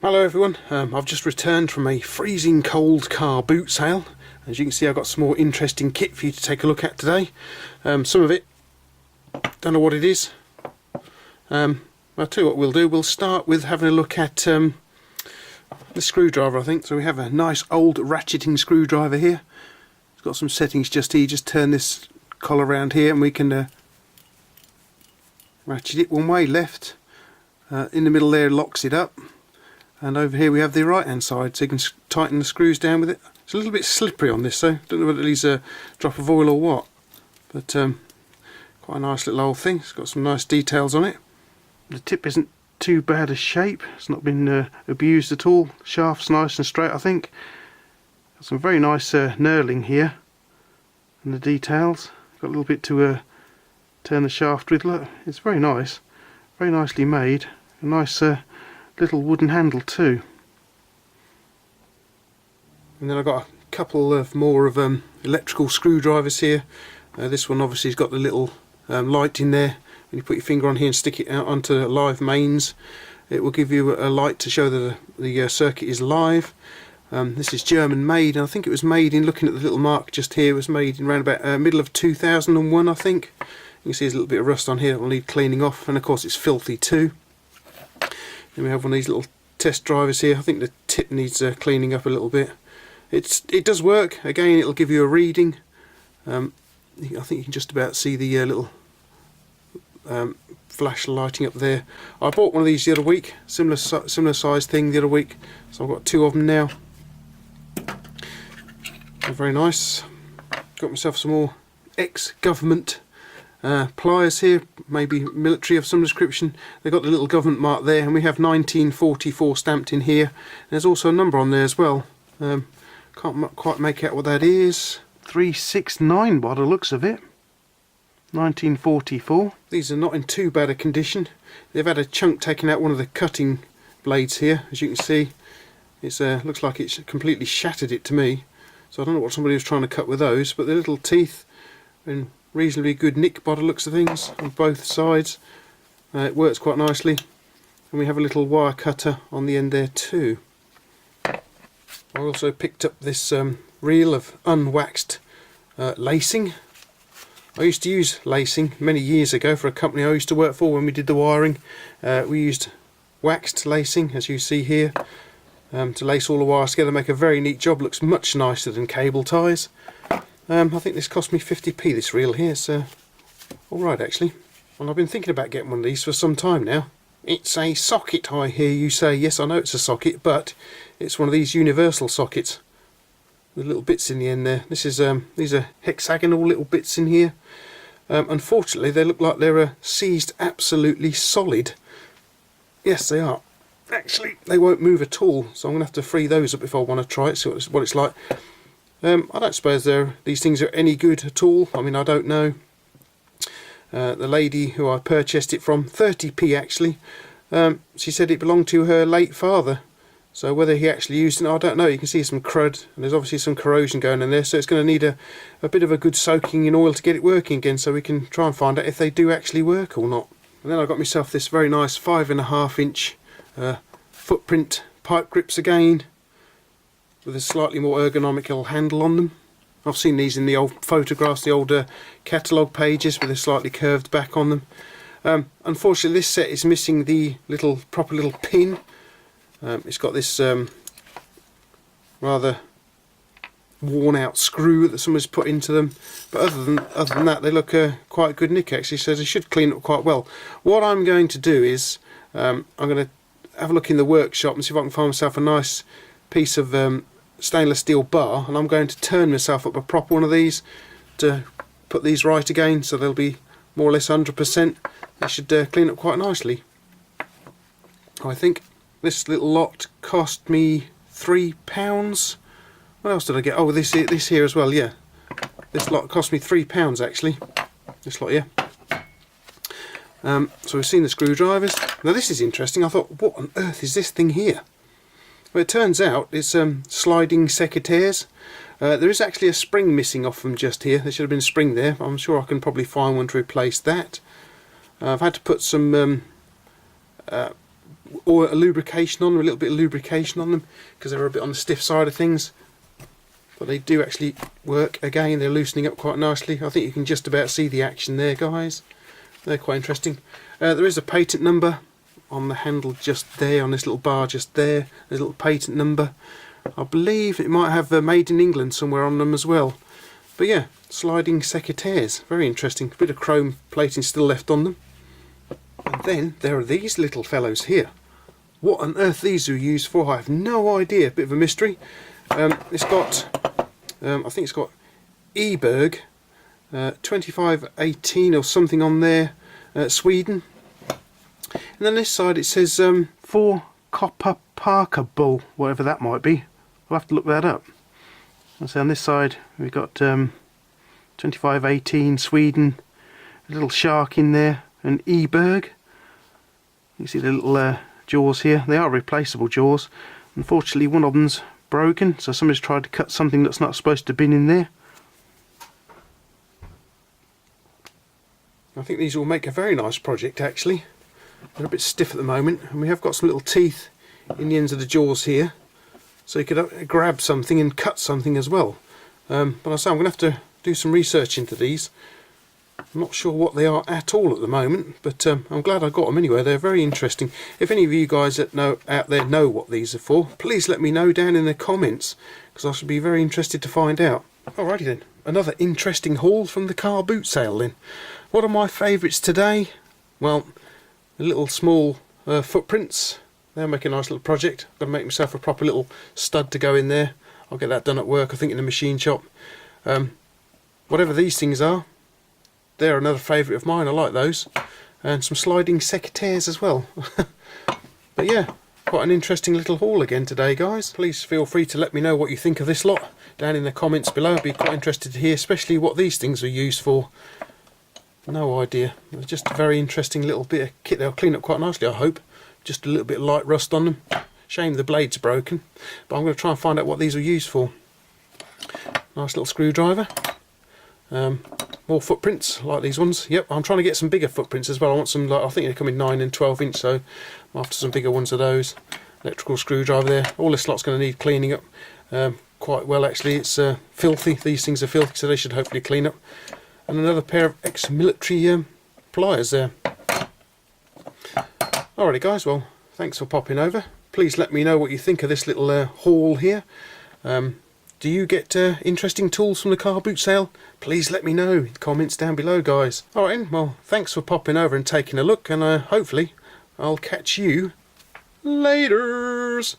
Hello everyone, I've just returned from a freezing cold car boot sale. As you can see, I've got some more interesting kit for you to take a look at today. Some of it, don't know what it is. I'll tell you what we'll do. We'll start with having a look at the screwdriver, I think. So we have a nice old ratcheting screwdriver here. It's got some settings just here. Just turn this collar around here and we can ratchet it one way, left. In the middle there locks it up. And over here we have the right hand side, so you can tighten the screws down with it. It's a little bit slippery on this though, don't know whether it needs a drop of oil or what, but quite a nice little old thing. It's got some nice details on it. The tip isn't too bad a shape, it's not been abused at all. The shaft's nice and straight, I think. Got some very nice knurling here, and the details. Got a little bit to turn the shaft with. Look, it's very nice, very nicely made. A nice little wooden handle too. And then I've got a couple of more of electrical screwdrivers here. This one obviously has got the little light in there. When you put your finger on here and stick it out onto live mains, it will give you a light to show that the circuit is live. This is German made, and I think it was made in, looking at the little mark just here, it was made in around about middle of 2001, I think. You can see there's a little bit of rust on here that will need cleaning off, and of course it's filthy too. Then we have one of these little test drivers here. I think the tip needs cleaning up a little bit. It does work. Again, it'll give you a reading. I think you can just about see the little flash lighting up there. I bought one of these the other week, similar size thing the other week, so I've got two of them now. They're very nice. Got myself some more ex-government pliers here, maybe military of some description. They've got the little government mark there, and we have 1944 stamped in here. There's also a number on there as well. Can't quite make out what that is. 369 by the looks of it. 1944. These are not in too bad a condition. They've had a chunk taken out one of the cutting blades here, as you can see. It's looks like it's completely shattered it to me. So I don't know what somebody was trying to cut with those, but the little teeth are in reasonably good nick by the looks of things on both sides. It works quite nicely, and we have a little wire cutter on the end there too. I also picked up this reel of unwaxed lacing. I used to use lacing many years ago for a company I used to work for. When we did the wiring, we used waxed lacing, as you see here, to lace all the wires together, make a very neat job. Looks much nicer than cable ties. I think this cost me 50p, this reel here, so alright actually. And I've been thinking about getting one of these for some time now. It's a socket, I hear you say. Yes, I know it's a socket, but it's one of these universal sockets with little bits in the end there. This is these are hexagonal little bits in here. Unfortunately, they look like they're seized absolutely solid. Yes, they are. Actually, they won't move at all, so I'm going to have to free those up if I want to try it, see what it's like. I don't suppose these things are any good at all. I mean, I don't know. The lady who I purchased it from, 30p actually, she said it belonged to her late father. So whether he actually used it, I don't know. You can see some crud, and there's obviously some corrosion going in there, so it's going to need a bit of a good soaking in oil to get it working again, so we can try and find out if they do actually work or not. And then I got myself this very nice 5.5 inch footprint pipe grips again, with a slightly more ergonomical handle on them. I've seen these in the old photographs, the older catalogue pages, with a slightly curved back on them. Unfortunately, this set is missing the proper little pin. It's got this rather worn out screw that someone's put into them, but other than that, they look quite good nick actually, so they should clean up quite well. What I'm going to do is I'm going to have a look in the workshop and see if I can find myself a nice piece of stainless steel bar, and I'm going to turn myself up a proper one of these to put these right again, so they'll be more or less 100%. They should clean up quite nicely, I think. This little lot cost me £3. What else did I get? Oh, this here as well, yeah. This lot cost me £3 actually. This lot, yeah. So we've seen the screwdrivers. Now this is interesting. I thought, what on earth is this thing here? Well, it turns out it's sliding secretaries. There is actually a spring missing off them just here. There should have been a spring there. I'm sure I can probably find one to replace that. I've had to put some or a lubrication on them, a little bit of lubrication on them, because they're a bit on the stiff side of things. But they do actually work. Again, they're loosening up quite nicely. I think you can just about see the action there, guys. They're quite interesting. There is a patent number on the handle just there, on this little bar just there. There's a little patent number. I believe it might have Made in England somewhere on them as well. But yeah, sliding secretaries. Very interesting. A bit of chrome plating still left on them. And then there are these little fellows here. What on earth these are used for, I have no idea. Bit of a mystery. It's got, I think it's got EA Berg 2518 or something on there, Sweden. And then this side it says 4 copper Parker bull, whatever that might be. I'll have to look that up. So on this side we've got 2518 Sweden, a little shark in there, and EA Berg. You see the little jaws here. They are replaceable jaws. Unfortunately one of them's broken, so somebody's tried to cut something that's not supposed to have been in there. I think these will make a very nice project actually. They're a bit stiff at the moment, and we have got some little teeth in the ends of the jaws here, so you could grab something and cut something as well. But I say I'm going to have to do some research into these. I'm not sure what they are at all at the moment, but I'm glad I got them anyway. They're very interesting. If any of you guys that know out there know what these are for, please let me know down in the comments, because I should be very interested to find out. Alrighty then, another interesting haul from the car boot sale then. What are my favourites today? Well, the little small footprints. They'll make a nice little project. I've got to make myself a proper little stud to go in there. I'll get that done at work, I think, in the machine shop. Whatever these things are, they're another favourite of mine. I like those. And some sliding secretaries as well. But yeah, quite an interesting little haul again today, guys. Please feel free to let me know what you think of this lot down in the comments below. I'd be quite interested to hear, especially what these things are used for. No idea. It's just a very interesting little bit of kit. They'll clean up quite nicely, I hope. Just a little bit of light rust on them. Shame the blade's broken. But I'm going to try and find out what these are used for. Nice little screwdriver. More footprints like these ones. Yep, I'm trying to get some bigger footprints as well. I want some, like, I think they come in 9 and 12 inch, so I'm after some bigger ones of those. Electrical screwdriver there. All this lot's going to need cleaning up quite well actually. It's filthy. These things are filthy, so they should hopefully clean up. And another pair of ex-military pliers there. Alrighty guys, well, thanks for popping over. Please let me know what you think of this little haul here. Do you get interesting tools from the car boot sale? Please let me know in the comments down below, guys. Alright, well, thanks for popping over and taking a look, and hopefully I'll catch you laters.